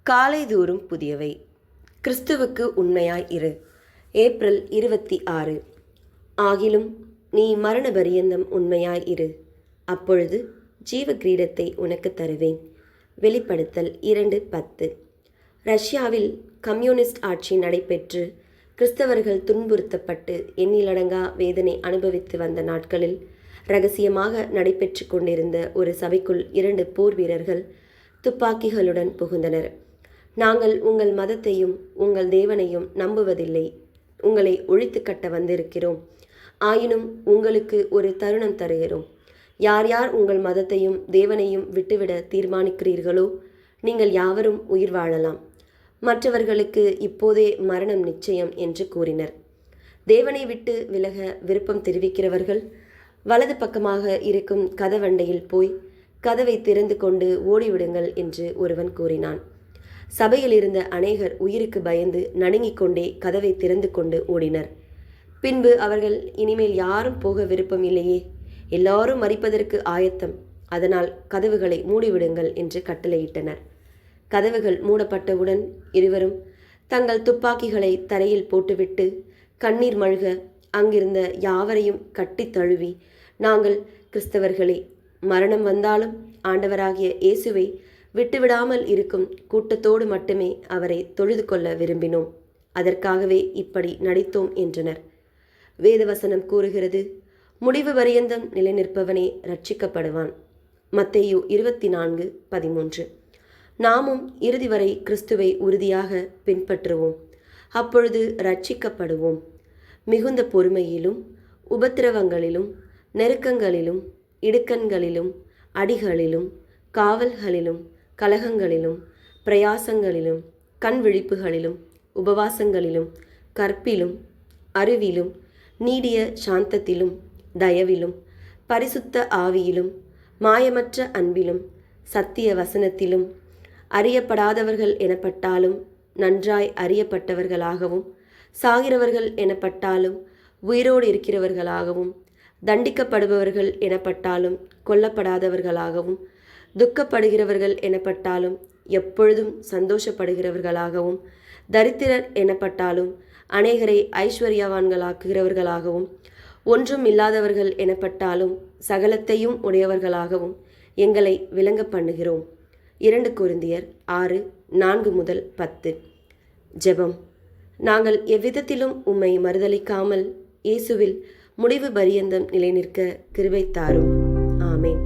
காலைதோறும் புதியவை. கிறிஸ்துவுக்கு உண்மையாய் இரு. ஏப்ரல் 26. ஆகிலும் நீ மரண பரியந்தம் உண்மையாய் இரு, அப்பொழுது ஜீவ கிரீடத்தை உனக்கு தருவேன். வெளிப்படுத்தல் 2:10. ரஷ்யாவில் கம்யூனிஸ்ட் ஆட்சி நடைபெற்று கிறிஸ்தவர்கள் துன்புறுத்தப்பட்டு எண்ணிலடங்கா வேதனை அனுபவித்து வந்த நாட்களில் இரகசியமாக நடைபெற்று கொண்டிருந்த ஒரு சபைக்குள் 2 போர் வீரர்கள் துப்பாக்கிகளுடன் புகுந்தனர். நாங்கள் உங்கள் மதத்தையும் உங்கள் தேவனையும் நம்புவதில்லை, உங்களை ஒழித்து கட்ட வந்திருக்கிறோம். ஆயினும் உங்களுக்கு ஒரு தருணம் தருகிறோம். யார் யார் உங்கள் மதத்தையும் தேவனையும் விட்டுவிட தீர்மானிக்கிறீர்களோ நீங்கள் யாவரும் உயிர் வாழலாம். மற்றவர்களுக்கு இப்போதே மரணம் நிச்சயம் என்று கூறினர். தேவனை விட்டு விலக விருப்பம் தெரிவிக்கிறவர்கள் வலது பக்கமாக இருக்கும் கதவண்டையில் போய் கதவை திறந்து கொண்டு ஓடிவிடுங்கள் என்று ஒருவன் கூறினான். சபையில் இருந்த அநேகர் உயிருக்கு பயந்து நடுங்கிக் கொண்டே கதவை திறந்து கொண்டு ஓடினர். பின்பு அவர்கள், இனிமேல் யாரும் போக விருப்பம் இல்லையே, எல்லாரும் மரிப்பதற்கு ஆயத்தம், அதனால் கதவுகளை மூடிவிடுங்கள் என்று கட்டளையிட்டனர். கதவுகள் மூடப்பட்டவுடன் இருவரும் தங்கள் துப்பாக்கிகளை தரையில் போட்டுவிட்டு கண்ணீர் மல்க அங்கிருந்த யாவரையும் கட்டி தழுவி, நாங்கள் கிறிஸ்தவர்களே, மரணம் வந்தாலும் ஆண்டவராகிய இயேசுவை விட்டுவிடாமல் இருக்கும் கூட்டத்தோடு மட்டுமே அவரை தொழுது கொள்ள விரும்பினோம். அதற்காகவே இப்படி நடித்தோம் என்றனர். வேதவசனம் கூறுகிறது, முடிவு பரியந்தம் நிலைநிற்பவனே ரட்சிக்கப்படுவான். மத்தேயு 24:13. நாமும் இறுதி வரை கிறிஸ்துவை உறுதியாக பின்பற்றுவோம், அப்பொழுது ரட்சிக்கப்படுவோம். மிகுந்த பொறுமையிலும் உபத்திரவங்களிலும் நெருக்கங்களிலும் இடுக்கண்களிலும் அடிகளிலும் காவல்களிலும் கலகங்களிலும் பிரயாசங்களிலும் கண் விழிப்புகளிலும் உபவாசங்களிலும் கற்பிலும் அறிவிலும் நீடிய சாந்தத்திலும் தயவிலும் பரிசுத்த ஆவியிலும் மாயமற்ற அன்பிலும் சத்திய வசனத்திலும் அறியப்படாதவர்கள் எனப்பட்டாலும் நன்றாய் அறியப்பட்டவர்களாகவும், சாகிறவர்கள் எனப்பட்டாலும் உயிரோடு இருக்கிறவர்களாகவும், தண்டிக்கப்படுபவர்கள் எனப்பட்டாலும் கொல்லப்படாதவர்களாகவும், துக்கப்படுகிறவர்கள் எனப்பட்டாலும் எப்பொழுதும் சந்தோஷப்படுகிறவர்களாகவும், தரித்திரர் எனப்பட்டாலும் அநேகரை ஐஸ்வர்யவான்களாக்குகிறவர்களாகவும், ஒன்றும் இல்லாதவர்கள் எனப்பட்டாலும் சகலத்தையும் உடையவர்களாகவும் எங்களை விளங்க பண்ணுகிறோம். 2 கொரிந்தியர் 6:4-10. ஜெபம். நாங்கள் எவ்விதத்திலும் உம்மை மறுதலிக்காமல் இயேசுவில் முடிவு பரியந்தம் நிலைநிற்க கிருபை தாரும். ஆமென்.